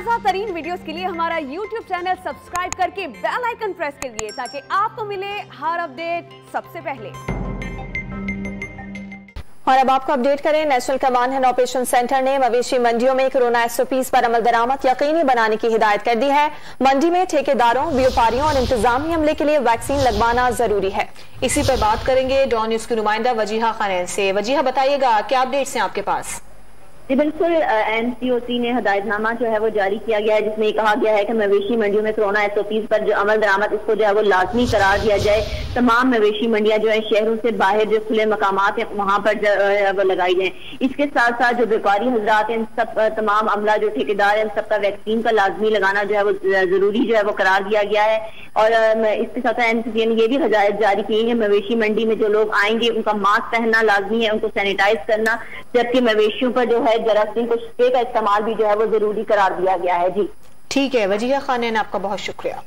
ताज़ा तरीन वीडियोस के लिए हमारा YouTube चैनल सब्सक्राइब करके बेल आइकन प्रेस करिए ताकि आपको मिले हर अपडेट सबसे पहले। और अब आपको अपडेट करें, national command and operation centre ने मवेशी मंडियों में कोरोना SOPs पर अमल दरामद यकीनी बनाने की हिदायत कर दी है। मंडी में ठेकेदारों, व्यापारियों और इंतजामी अमले के लिए वैक्सीन लगवाना जरूरी है। इसी पर बात करेंगे डॉन न्यूज की नुमाइंदा वजीहा खान से। वजीहा, बताइएगा क्या अपडेट्स हैं आपके पास? जी बिल्कुल, NCOC ने हदायतनामा जो है वो जारी किया गया है, जिसमें कहा गया है कि मवेशी मंडियों में कोरोना SOPs पर जो अमल दरामद इसको जो है वो लाजमी करार दिया जाए। तमाम मवेशी मंडियां जो है शहरों से बाहर जो खुले मकामात है वहां पर जो वो लगाई जाए। इसके साथ साथ जो व्यापारी हजरात हैं, सब तमाम अमला जो ठेकेदार है, सबका वैक्सीन का लाजमी लगाना जो है वो जरूरी जो है वो करार दिया गया है। और इसके साथ NCOC ने ये भी हदायत जारी की है, मवेशी मंडी में जो लोग आएंगे उनका मास्क पहनना लाजमी है, उनको सैनिटाइज करना, जबकि मवेशियों पर जो है जरासीम को स्प्रे का इस्तेमाल भी जो है वो जरूरी करार दिया गया है। जी ठीक है, वजीहा खान, आपका बहुत शुक्रिया।